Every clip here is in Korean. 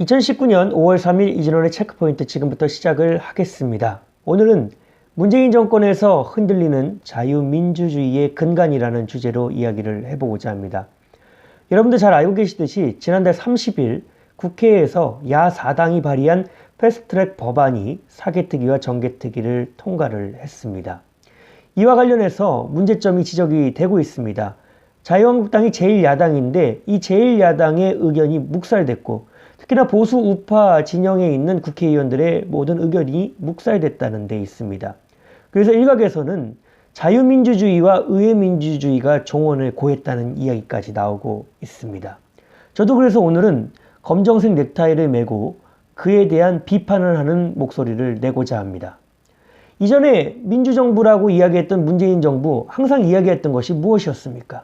2019년 5월 3일 이진원의 체크포인트 지금부터 시작을 하겠습니다. 오늘은 문재인 정권에서 흔들리는 자유민주주의의 근간이라는 주제로 이야기를 해보고자 합니다. 여러분들 잘 알고 계시듯이 지난달 30일 국회에서 야4당이 발의한 패스트트랙 법안이 사개특위와 정개특위를 통과를 했습니다. 이와 관련해서 문제점이 지적이 되고 있습니다. 자유한국당이 제1야당인데 이 제1야당의 의견이 묵살됐고 특히나 보수 우파 진영에 있는 국회의원들의 모든 의견이 묵살됐다는 데 있습니다. 그래서 일각에서는 자유민주주의와 의회민주주의가 종언을 고했다는 이야기까지 나오고 있습니다. 저도 그래서 오늘은 검정색 넥타이를 메고 그에 대한 비판을 하는 목소리를 내고자 합니다. 이전에 민주정부라고 이야기했던 문재인 정부, 항상 이야기했던 것이 무엇이었습니까?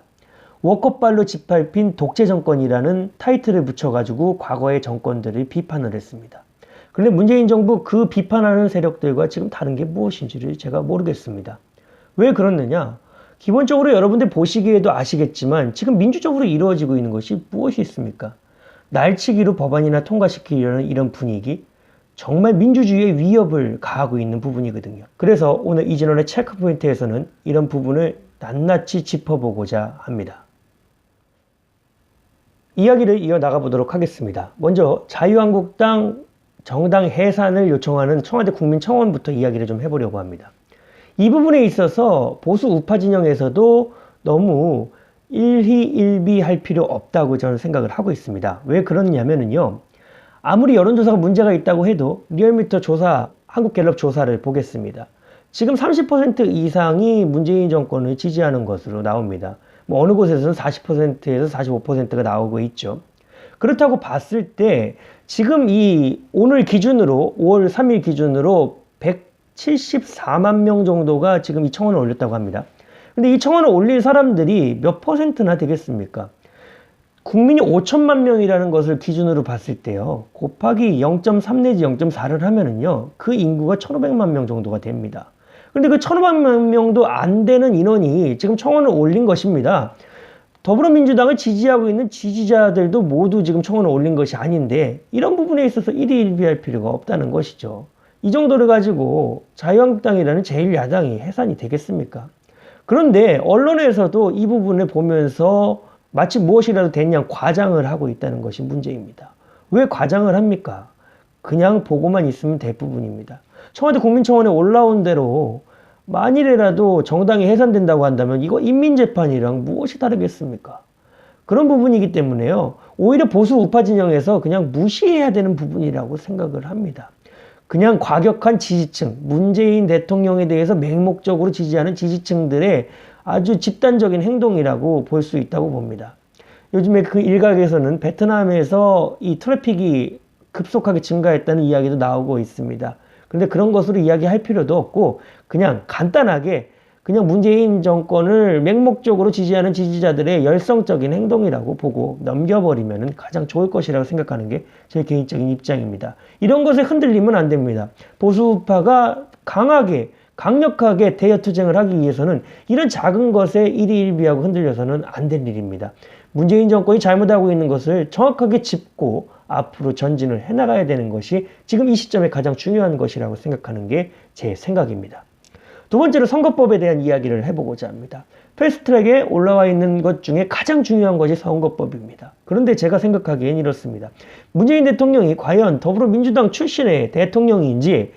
워커발로 짓밟힌 독재정권이라는 타이틀을 붙여가지고 과거의 정권들을 비판을 했습니다. 그런데 문재인 정부 그 비판하는 세력들과 지금 다른 게 무엇인지를 제가 모르겠습니다. 왜 그렇느냐? 기본적으로 여러분들 보시기에도 아시겠지만 지금 민주적으로 이루어지고 있는 것이 무엇이 있습니까? 날치기로 법안이나 통과시키려는 이런 분위기, 정말 민주주의의 위협을 가하고 있는 부분이거든요. 그래서 오늘 이진원의 체크포인트에서는 이런 부분을 낱낱이 짚어보고자 합니다. 이야기를 이어나가 보도록 하겠습니다. 먼저 자유한국당 정당 해산을 요청하는 청와대 국민청원부터 이야기를 좀 해보려고 합니다. 이 부분에 있어서 보수 우파 진영에서도 너무 일희일비할 필요 없다고 저는 생각을 하고 있습니다. 왜 그러냐면요. 아무리 여론조사가 문제가 있다고 해도 리얼미터 조사, 한국갤럽 조사를 보겠습니다. 지금 30% 이상이 문재인 정권을 지지하는 것으로 나옵니다. 뭐 어느 곳에서는 40%에서 45%가 나오고 있죠. 그렇다고 봤을 때 지금 오늘 기준으로 5월 3일 기준으로 174만 명 정도가 지금 이 청원을 올렸다고 합니다. 근데 이 청원을 올린 사람들이 몇 퍼센트나 되겠습니까? 국민이 5천만 명이라는 것을 기준으로 봤을 때요. 곱하기 0.3 내지 0.4를 하면은요. 그 인구가 1,500만 명 정도가 됩니다. 근데 그 1,500만 명도 안 되는 인원이 지금 청원을 올린 것입니다. 더불어민주당을 지지하고 있는 지지자들도 모두 지금 청원을 올린 것이 아닌데 이런 부분에 있어서 일희일비할 필요가 없다는 것이죠. 이 정도를 가지고 자유한국당이라는 제1야당이 해산이 되겠습니까? 그런데 언론에서도 이 부분을 보면서 마치 무엇이라도 됐냐 과장을 하고 있다는 것이 문제입니다. 왜 과장을 합니까? 그냥 보고만 있으면 될 부분입니다. 청와대 국민청원에 올라온 대로 만일이라도 정당이 해산된다고 한다면 이거 인민재판이랑 무엇이 다르겠습니까? 그런 부분이기 때문에요. 오히려 보수 우파 진영에서 그냥 무시해야 되는 부분이라고 생각을 합니다. 그냥 과격한 지지층, 문재인 대통령에 대해서 맹목적으로 지지하는 지지층들의 아주 집단적인 행동이라고 볼 수 있다고 봅니다. 요즘에 그 일각에서는 베트남에서 이 트래픽이 급속하게 증가했다는 이야기도 나오고 있습니다. 그런데 그런 것으로 이야기할 필요도 없고 그냥 간단하게 그냥 문재인 정권을 맹목적으로 지지하는 지지자들의 열성적인 행동이라고 보고 넘겨버리면 가장 좋을 것이라고 생각하는 게 제 개인적인 입장입니다. 이런 것에 흔들리면 안 됩니다. 보수우파가 강력하게 대여투쟁을 하기 위해서는 이런 작은 것에 일희일비하고 흔들려서는 안 될 일입니다. 문재인 정권이 잘못하고 있는 것을 정확하게 짚고 앞으로 전진을 해나가야 되는 것이 지금 이 시점에 가장 중요한 것이라고 생각하는 게 제 생각입니다. 두 번째로 선거법에 대한 이야기를 해보고자 합니다. 패스트트랙에 올라와 있는 것 중에 가장 중요한 것이 선거법입니다. 그런데 제가 생각하기엔 이렇습니다. 문재인 대통령이 과연 더불어민주당 출신의 대통령인지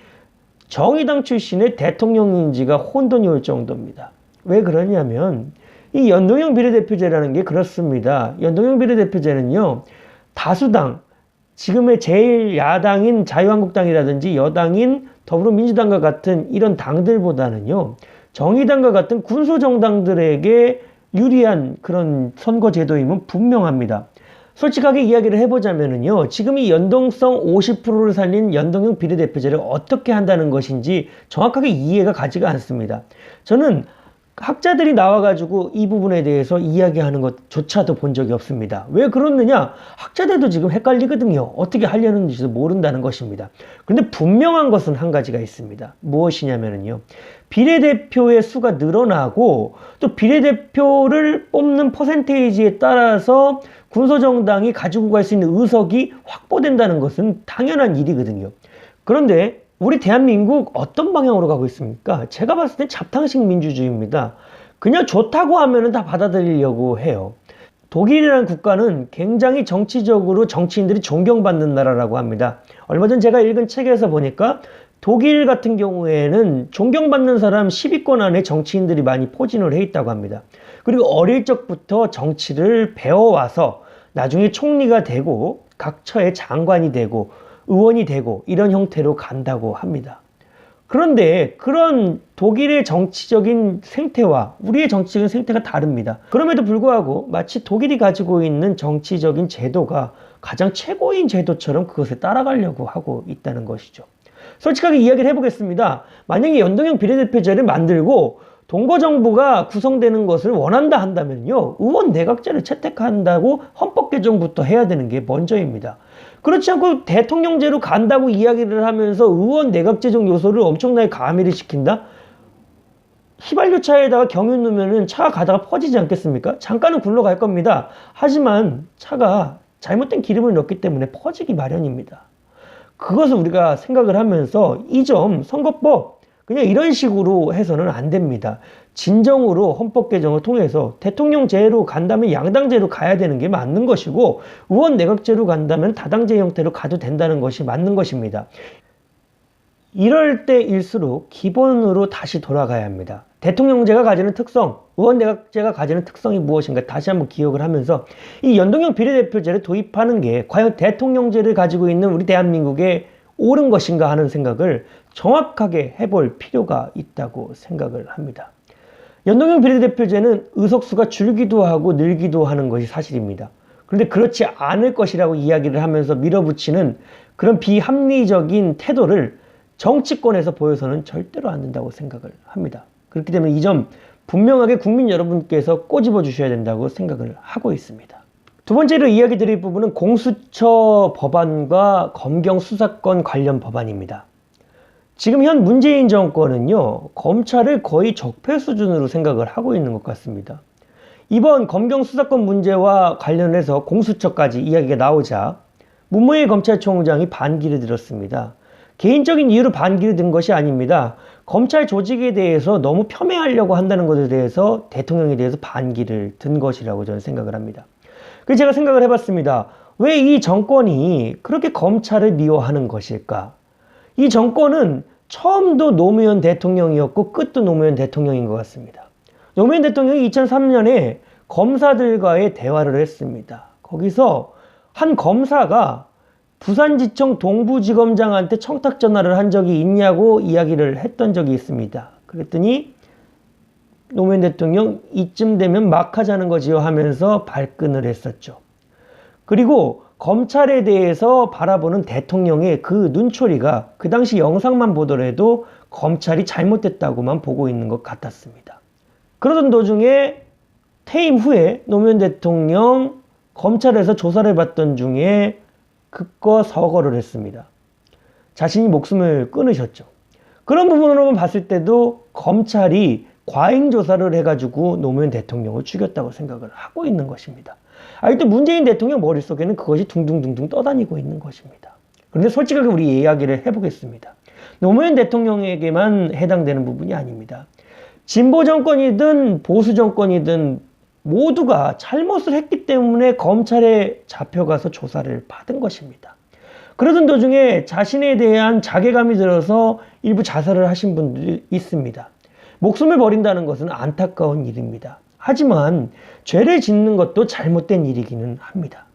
정의당 출신의 대통령인지가 혼돈이 올 정도입니다. 왜 그러냐면 이 연동형 비례대표제라는 게 그렇습니다. 연동형 비례대표제는요. 다수당, 지금의 제1야당인 자유한국당이라든지 여당인 더불어민주당과 같은 이런 당들보다는요. 정의당과 같은 군소정당들에게 유리한 그런 선거제도임은 분명합니다. 솔직하게 이야기를 해보자면요. 지금 이 연동성 50%를 살린 연동형 비례대표제를 어떻게 한다는 것인지 정확하게 이해가 가지가 않습니다. 저는 학자들이 나와가지고 이 부분에 대해서 이야기하는 것조차도 본 적이 없습니다. 왜 그렇느냐? 학자들도 지금 헷갈리거든요. 어떻게 하려는지도 모른다는 것입니다. 그런데 분명한 것은 한 가지가 있습니다. 무엇이냐면요. 비례대표의 수가 늘어나고 또 비례대표를 뽑는 퍼센테이지에 따라서 군소정당이 가지고 갈 수 있는 의석이 확보된다는 것은 당연한 일이거든요. 그런데 우리 대한민국 어떤 방향으로 가고 있습니까? 제가 봤을 땐 잡탕식 민주주의입니다. 그냥 좋다고 하면 다 받아들이려고 해요. 독일이라는 국가는 굉장히 정치적으로 정치인들이 존경받는 나라라고 합니다. 얼마 전 제가 읽은 책에서 보니까 독일 같은 경우에는 존경받는 사람 10위권 안에 정치인들이 많이 포진을 해 있다고 합니다. 그리고 어릴 적부터 정치를 배워와서 나중에 총리가 되고 각 처의 장관이 되고 의원이 되고 이런 형태로 간다고 합니다. 그런데 그런 독일의 정치적인 생태와 우리의 정치적인 생태가 다릅니다. 그럼에도 불구하고 마치 독일이 가지고 있는 정치적인 제도가 가장 최고인 제도처럼 그것에 따라가려고 하고 있다는 것이죠. 솔직하게 이야기를 해보겠습니다. 만약에 연동형 비례대표제를 만들고 동거정부가 구성되는 것을 원한다 한다면요, 의원 내각제를 채택한다고 헌법 개정부터 해야 되는 게 먼저입니다. 그렇지 않고 대통령제로 간다고 이야기를 하면서 의원 내각제적 요소를 엄청나게 가미를 시킨다? 휘발유차에다가 경유 넣으면 차가 가다가 퍼지지 않겠습니까? 잠깐은 굴러갈 겁니다. 하지만 차가 잘못된 기름을 넣기 때문에 퍼지기 마련입니다. 그것을 우리가 생각을 하면서 이 점 선거법 그냥 이런 식으로 해서는 안 됩니다. 진정으로 헌법 개정을 통해서 대통령제로 간다면 양당제로 가야 되는 게 맞는 것이고 의원 내각제로 간다면 다당제 형태로 가도 된다는 것이 맞는 것입니다. 이럴 때일수록 기본으로 다시 돌아가야 합니다. 대통령제가 가지는 특성, 의원 내각제가 가지는 특성이 무엇인가 다시 한번 기억을 하면서 이 연동형 비례대표제를 도입하는 게 과연 대통령제를 가지고 있는 우리 대한민국의 옳은 것인가 하는 생각을 정확하게 해볼 필요가 있다고 생각을 합니다. 연동형 비례대표제는 의석수가 줄기도 하고 늘기도 하는 것이 사실입니다. 그런데 그렇지 않을 것이라고 이야기를 하면서 밀어붙이는 그런 비합리적인 태도를 정치권에서 보여서는 절대로 안 된다고 생각을 합니다. 그렇기 때문에 이 점 분명하게 국민 여러분께서 꼬집어 주셔야 된다고 생각을 하고 있습니다. 두 번째로 이야기 드릴 부분은 공수처 법안과 검경 수사권 관련 법안입니다. 지금 현 문재인 정권은요, 검찰을 거의 적폐 수준으로 생각을 하고 있는 것 같습니다. 이번 검경 수사권 문제와 관련해서 공수처까지 이야기가 나오자 문무일 검찰총장이 반기를 들었습니다. 개인적인 이유로 반기를 든 것이 아닙니다. 검찰 조직에 대해서 너무 폄훼하려고 한다는 것에 대해서 대통령에 대해서 반기를 든 것이라고 저는 생각을 합니다. 그래서 제가 생각을 해봤습니다. 왜 이 정권이 그렇게 검찰을 미워하는 것일까? 이 정권은 처음도 노무현 대통령이었고 끝도 노무현 대통령인 것 같습니다. 노무현 대통령이 2003년에 검사들과의 대화를 했습니다. 거기서 한 검사가 부산지청 동부지검장한테 청탁 전화를 한 적이 있냐고 이야기를 했던 적이 있습니다. 그랬더니 노무현 대통령 이쯤 되면 막 하자는 거지요 하면서 발끈을 했었죠. 그리고 검찰에 대해서 바라보는 대통령의 그 눈초리가 그 당시 영상만 보더라도 검찰이 잘못됐다고만 보고 있는 것 같았습니다. 그러던 도중에 퇴임 후에 노무현 대통령 검찰에서 조사를 받던 중에 극과 서거를 했습니다. 자신이 목숨을 끊으셨죠. 그런 부분으로만 봤을 때도 검찰이 과잉 조사를 해가지고 노무현 대통령을 죽였다고 생각을 하고 있는 것입니다. 또 문재인 대통령 머릿속에는 그것이 둥둥둥둥 떠다니고 있는 것입니다. 그런데 솔직하게 우리 이야기를 해보겠습니다. 노무현 대통령에게만 해당되는 부분이 아닙니다. 진보 정권이든 보수 정권이든 모두가 잘못을 했기 때문에 검찰에 잡혀가서 조사를 받은 것입니다. 그러던 도중에 자신에 대한 자괴감이 들어서 일부 자살을 하신 분들이 있습니다. 목숨을 버린다는 것은 안타까운 일입니다. 하지만 죄를 짓는 것도 잘못된 일이기는 합니다.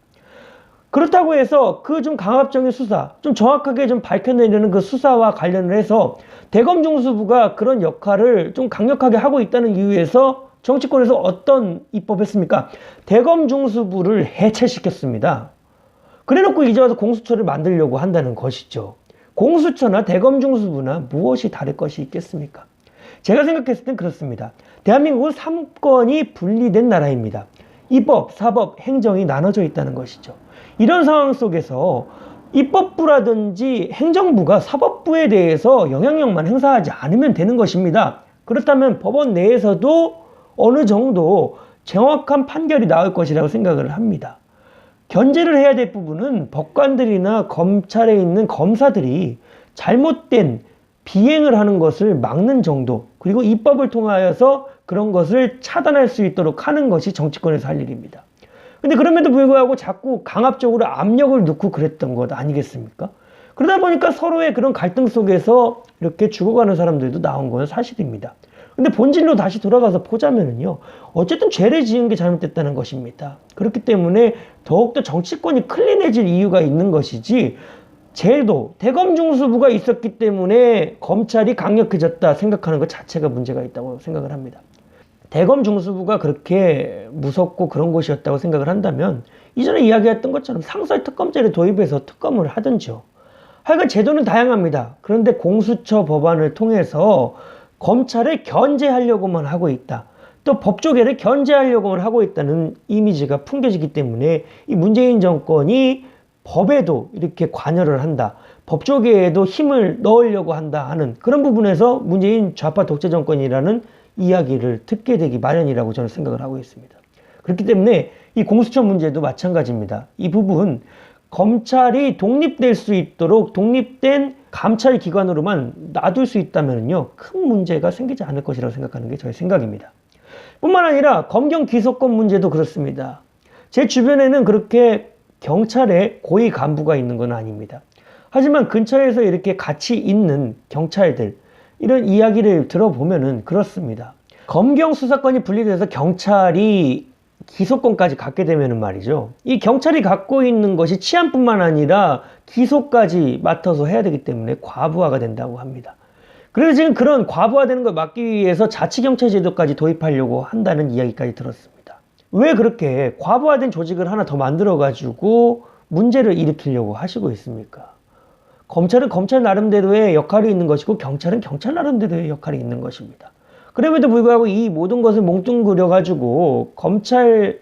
그렇다고 해서 그 좀 강압적인 수사, 좀 정확하게 좀 밝혀내려는 그 수사와 관련을 해서 대검중수부가 그런 역할을 좀 강력하게 하고 있다는 이유에서 정치권에서 어떤 입법했습니까? 대검중수부를 해체시켰습니다. 그래놓고 이제 와서 공수처를 만들려고 한다는 것이죠. 공수처나 대검중수부나 무엇이 다를 것이 있겠습니까? 제가 생각했을 땐 그렇습니다. 대한민국은 3권이 분리된 나라입니다. 입법, 사법, 행정이 나눠져 있다는 것이죠. 이런 상황 속에서 입법부라든지 행정부가 사법부에 대해서 영향력만 행사하지 않으면 되는 것입니다. 그렇다면 법원 내에서도 어느 정도 정확한 판결이 나올 것이라고 생각을 합니다. 견제를 해야 될 부분은 법관들이나 검찰에 있는 검사들이 잘못된 비행을 하는 것을 막는 정도, 그리고 입법을 통하여서 그런 것을 차단할 수 있도록 하는 것이 정치권에서 할 일입니다. 근데 그럼에도 불구하고 자꾸 강압적으로 압력을 넣고 그랬던 것 아니겠습니까? 그러다 보니까 서로의 그런 갈등 속에서 이렇게 죽어가는 사람들도 나온 건 사실입니다. 근데 본질로 다시 돌아가서 보자면요, 어쨌든 죄를 지은 게 잘못됐다는 것입니다. 그렇기 때문에 더욱더 정치권이 클린해질 이유가 있는 것이지, 제도, 대검중수부가 있었기 때문에 검찰이 강력해졌다 생각하는 것 자체가 문제가 있다고 생각을 합니다. 대검중수부가 그렇게 무섭고 그런 곳이었다고 생각을 한다면 이전에 이야기했던 것처럼 상설특검제를 도입해서 특검을 하든지요. 하여간 제도는 다양합니다. 그런데 공수처 법안을 통해서 검찰을 견제하려고만 하고 있다. 또 법조계를 견제하려고만 하고 있다는 이미지가 풍겨지기 때문에 이 문재인 정권이 법에도 이렇게 관여를 한다, 법조계에도 힘을 넣으려고 한다 하는 그런 부분에서 문재인 좌파 독재 정권이라는 이야기를 듣게 되기 마련이라고 저는 생각을 하고 있습니다. 그렇기 때문에 이 공수처 문제도 마찬가지입니다. 이 부분 검찰이 독립될 수 있도록 독립된 감찰 기관으로만 놔둘 수 있다면요, 큰 문제가 생기지 않을 것이라고 생각하는 게 저의 생각입니다. 뿐만 아니라 검경 기소권 문제도 그렇습니다. 제 주변에는 그렇게 경찰에 고위 간부가 있는 건 아닙니다. 하지만 근처에서 이렇게 같이 있는 경찰들, 이런 이야기를 들어보면은 그렇습니다. 검경 수사권이 분리돼서 경찰이 기소권까지 갖게 되면은 말이죠, 이 경찰이 갖고 있는 것이 치안뿐만 아니라 기소까지 맡아서 해야 되기 때문에 과부하가 된다고 합니다. 그래서 지금 그런 과부하되는 걸 막기 위해서 자치경찰 제도까지 도입하려고 한다는 이야기까지 들었습니다. 왜 그렇게 과부하된 조직을 하나 더 만들어 가지고 문제를 일으키려고 하시고 있습니까? 검찰은 검찰 나름대로의 역할이 있는 것이고 경찰은 경찰 나름대로의 역할이 있는 것입니다. 그럼에도 불구하고 이 모든 것을 몽뚱그려 가지고 검찰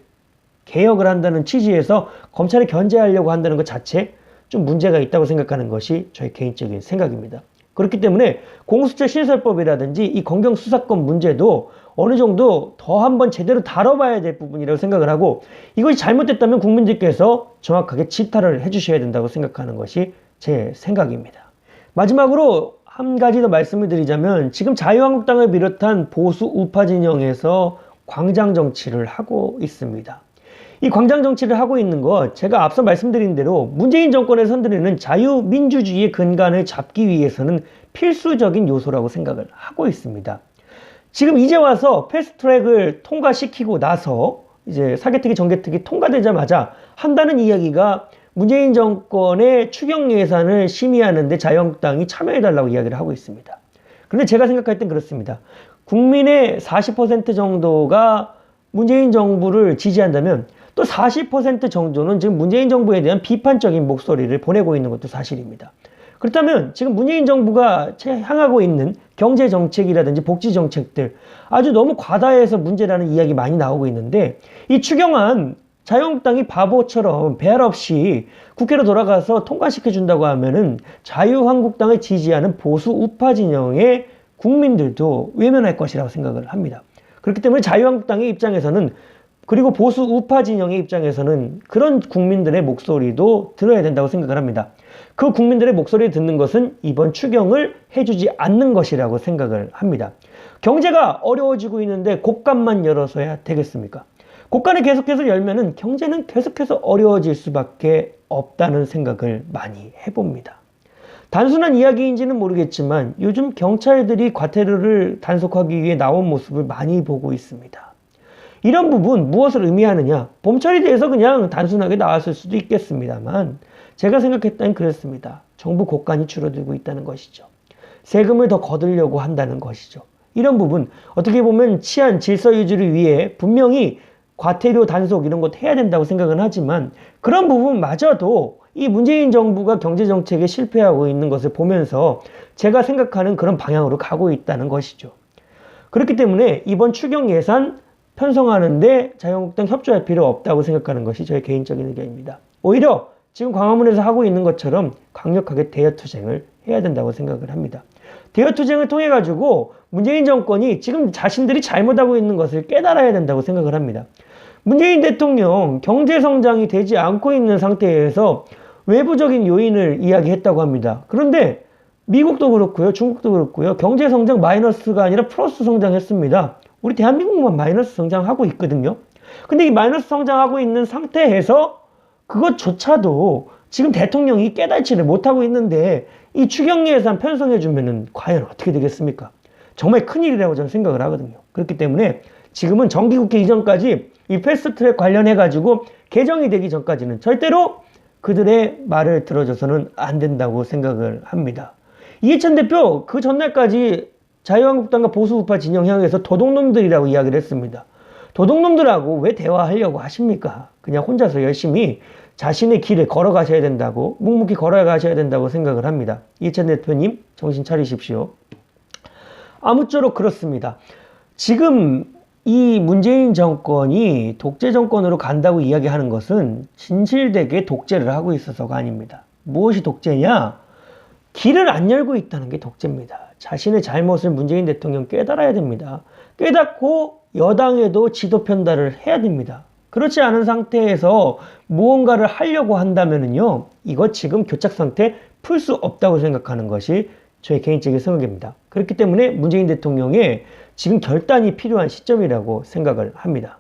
개혁을 한다는 취지에서 검찰을 견제하려고 한다는 것 자체 좀 문제가 있다고 생각하는 것이 저의 개인적인 생각입니다. 그렇기 때문에 공수처 신설법이라든지 이 검경 수사권 문제도 어느 정도 더 한번 제대로 다뤄봐야 될 부분이라고 생각을 하고, 이것이 잘못됐다면 국민들께서 정확하게 질타를 해주셔야 된다고 생각하는 것이 제 생각입니다. 마지막으로 한 가지 더 말씀을 드리자면, 지금 자유한국당을 비롯한 보수 우파 진영에서 광장 정치를 하고 있습니다. 이 광장 정치를 하고 있는 것, 제가 앞서 말씀드린 대로 문재인 정권에 선들이는 자유민주주의의 근간을 잡기 위해서는 필수적인 요소라고 생각을 하고 있습니다. 지금 이제 와서 패스트트랙을 통과시키고 나서 이제 사개특위 정개특위 통과되자마자 한다는 이야기가 문재인 정권의 추경 예산을 심의하는데 자유한국당이 참여해달라고 이야기를 하고 있습니다. 그런데 제가 생각할 땐 그렇습니다. 국민의 40% 정도가 문재인 정부를 지지한다면 또 40% 정도는 지금 문재인 정부에 대한 비판적인 목소리를 보내고 있는 것도 사실입니다. 그렇다면 지금 문재인 정부가 향하고 있는 경제 정책이라든지 복지 정책들 아주 너무 과다해서 문제라는 이야기 많이 나오고 있는데, 이 추경안 자유한국당이 바보처럼 배알 없이 국회로 돌아가서 통과시켜준다고 하면은 자유한국당을 지지하는 보수 우파 진영의 국민들도 외면할 것이라고 생각을 합니다. 그렇기 때문에 자유한국당의 입장에서는, 그리고 보수 우파 진영의 입장에서는 그런 국민들의 목소리도 들어야 된다고 생각을 합니다. 그 국민들의 목소리를 듣는 것은 이번 추경을 해주지 않는 것이라고 생각을 합니다. 경제가 어려워지고 있는데 곳간만 열어서야 되겠습니까? 곳간을 계속해서 열면은 경제는 계속해서 어려워질 수밖에 없다는 생각을 많이 해봅니다. 단순한 이야기인지는 모르겠지만 요즘 경찰들이 과태료를 단속하기 위해 나온 모습을 많이 보고 있습니다. 이런 부분 무엇을 의미하느냐? 봄철이 돼서 그냥 단순하게 나왔을 수도 있겠습니다만, 제가 생각했을 땐 그랬습니다. 정부 곳간이 줄어들고 있다는 것이죠. 세금을 더 거두려고 한다는 것이죠. 이런 부분, 어떻게 보면 치안 질서 유지를 위해 분명히 과태료 단속 이런 것 해야 된다고 생각은 하지만, 그런 부분마저도 이 문재인 정부가 경제정책에 실패하고 있는 것을 보면서 제가 생각하는 그런 방향으로 가고 있다는 것이죠. 그렇기 때문에 이번 추경 예산 편성하는데 자유한국당 협조할 필요 없다고 생각하는 것이 저의 개인적인 의견입니다. 오히려 지금 광화문에서 하고 있는 것처럼 강력하게 대여투쟁을 해야 된다고 생각을 합니다. 대여투쟁을 통해 가지고 문재인 정권이 지금 자신들이 잘못하고 있는 것을 깨달아야 된다고 생각을 합니다. 문재인 대통령 경제성장이 되지 않고 있는 상태에서 외부적인 요인을 이야기했다고 합니다. 그런데 미국도 그렇고요, 중국도 그렇고요, 경제성장 마이너스가 아니라 플러스 성장했습니다. 우리 대한민국만 마이너스 성장하고 있거든요. 근데 이 마이너스 성장하고 있는 상태에서 그것조차도 지금 대통령이 깨닫지를 못하고 있는데 이 추경 예산 편성해주면은 과연 어떻게 되겠습니까? 정말 큰일이라고 저는 생각을 하거든요. 그렇기 때문에 지금은 정기국회 이전까지 이 패스트트랙 관련해가지고 개정이 되기 전까지는 절대로 그들의 말을 들어줘서는 안 된다고 생각을 합니다. 이해찬 대표 그 전날까지 자유한국당과 보수우파 진영 향해서 도둑놈들이라고 이야기를 했습니다. 도둑놈들하고 왜 대화하려고 하십니까? 그냥 혼자서 열심히 자신의 길을 걸어가셔야 된다고, 묵묵히 걸어가셔야 된다고 생각을 합니다. 이해찬 대표님 정신 차리십시오. 아무쪼록 그렇습니다. 지금 이 문재인 정권이 독재 정권으로 간다고 이야기하는 것은 진실되게 독재를 하고 있어서가 아닙니다. 무엇이 독재냐? 길을 안 열고 있다는 게 독재입니다. 자신의 잘못을 문재인 대통령 깨달아야 됩니다. 깨닫고 여당에도 지도 편달을 해야 됩니다. 그렇지 않은 상태에서 무언가를 하려고 한다면요, 이거 지금 교착 상태 풀 수 없다고 생각하는 것이 저의 개인적인 생각입니다. 그렇기 때문에 문재인 대통령의 지금 결단이 필요한 시점이라고 생각을 합니다.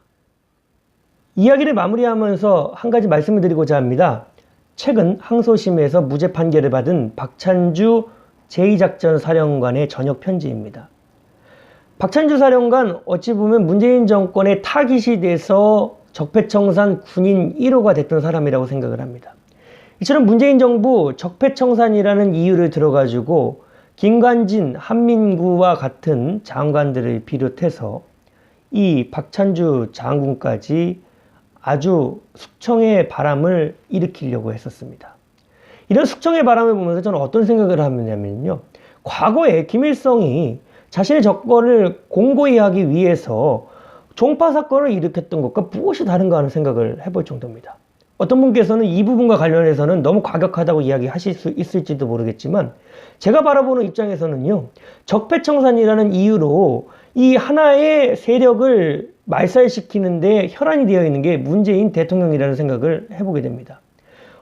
이야기를 마무리하면서 한 가지 말씀을 드리고자 합니다. 최근 항소심에서 무죄 판결을 받은 박찬주 제2작전사령관의 전역 편지입니다. 박찬주 사령관 어찌 보면 문재인 정권의 타깃이 돼서 적폐청산 군인 1호가 됐던 사람이라고 생각을 합니다. 이처럼 문재인 정부 적폐청산이라는 이유를 들어가지고 김관진, 한민구와 같은 장관들을 비롯해서 이 박찬주 장군까지 아주 숙청의 바람을 일으키려고 했었습니다. 이런 숙청의 바람을 보면서 저는 어떤 생각을 하냐면요, 과거에 김일성이 자신의 정권을 공고히 하기 위해서 종파 사건을 일으켰던 것과 무엇이 다른가 하는 생각을 해볼 정도입니다. 어떤 분께서는 이 부분과 관련해서는 너무 과격하다고 이야기하실 수 있을지도 모르겠지만, 제가 바라보는 입장에서는요, 적폐청산이라는 이유로 이 하나의 세력을 말살시키는데 혈안이 되어 있는 게 문재인 대통령이라는 생각을 해보게 됩니다.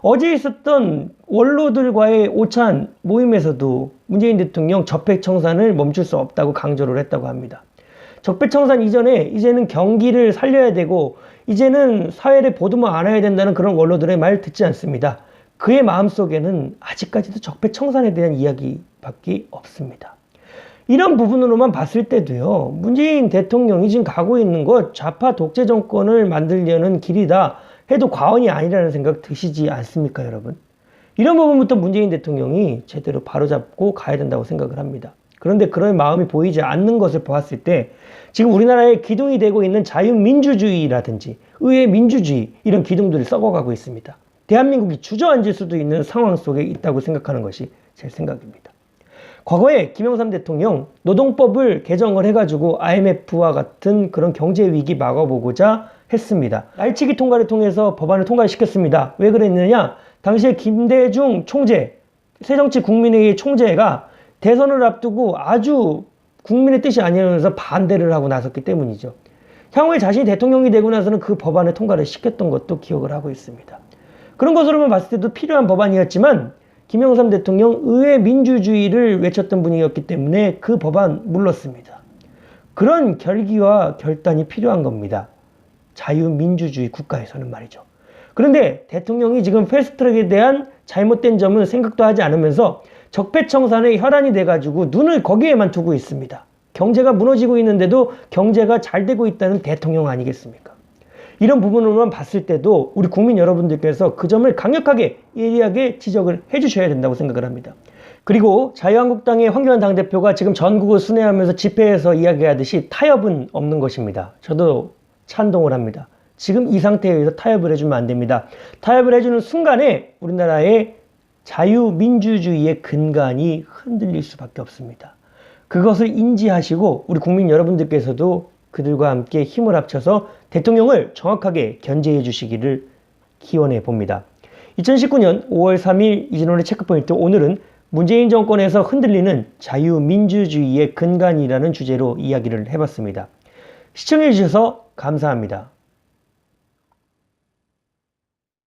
어제 있었던 원로들과의 오찬 모임에서도 문재인 대통령 적폐청산을 멈출 수 없다고 강조를 했다고 합니다. 적폐청산 이전에 이제는 경기를 살려야 되고 이제는 사회를 보듬어 안아야 된다는 그런 원로들의 말 듣지 않습니다. 그의 마음속에는 아직까지도 적폐청산에 대한 이야기밖에 없습니다. 이런 부분으로만 봤을 때도요, 문재인 대통령이 지금 가고 있는 것 좌파 독재 정권을 만들려는 길이다 해도 과언이 아니라는 생각 드시지 않습니까, 여러분? 이런 부분부터 문재인 대통령이 제대로 바로잡고 가야 된다고 생각을 합니다. 그런데 그런 마음이 보이지 않는 것을 보았을 때 지금 우리나라에 기둥이 되고 있는 자유민주주의라든지 의회 민주주의, 이런 기둥들이 썩어가고 있습니다. 대한민국이 주저앉을 수도 있는 상황 속에 있다고 생각하는 것이 제 생각입니다. 과거에 김영삼 대통령 노동법을 개정을 해가지고 IMF와 같은 그런 경제 위기 막아보고자 했습니다. 날치기 통과를 통해서 법안을 통과시켰습니다. 왜 그랬느냐? 당시에 김대중 총재, 새정치국민회의 총재가 대선을 앞두고 아주 국민의 뜻이 아니면서 반대를 하고 나섰기 때문이죠. 향후에 자신이 대통령이 되고 나서는 그 법안을 통과를 시켰던 것도 기억을 하고 있습니다. 그런 것으로만 봤을 때도 필요한 법안이었지만 김영삼 대통령 의회 민주주의를 외쳤던 분이었기 때문에 그 법안 물렀습니다. 그런 결기와 결단이 필요한 겁니다. 자유민주주의 국가에서는 말이죠. 그런데 대통령이 지금 패스트트랙에 대한 잘못된 점은 생각도 하지 않으면서 적폐청산의 혈안이 돼가지고 눈을 거기에만 두고 있습니다. 경제가 무너지고 있는데도 경제가 잘 되고 있다는 대통령 아니겠습니까? 이런 부분으로만 봤을 때도 우리 국민 여러분들께서 그 점을 강력하게 예리하게 지적을 해주셔야 된다고 생각을 합니다. 그리고 자유한국당의 황교안 당대표가 지금 전국을 순회하면서 집회에서 이야기하듯이 타협은 없는 것입니다. 저도 찬동을 합니다. 지금 이 상태에서 타협을 해주면 안 됩니다. 타협을 해주는 순간에 우리나라의 자유민주주의의 근간이 흔들릴 수밖에 없습니다. 그것을 인지하시고 우리 국민 여러분들께서도 그들과 함께 힘을 합쳐서 대통령을 정확하게 견제해 주시기를 기원해 봅니다. 2019년 5월 3일 이진원의 체크포인트, 오늘은 문재인 정권에서 흔들리는 자유민주주의의 근간이라는 주제로 이야기를 해봤습니다. 시청해 주셔서 감사합니다.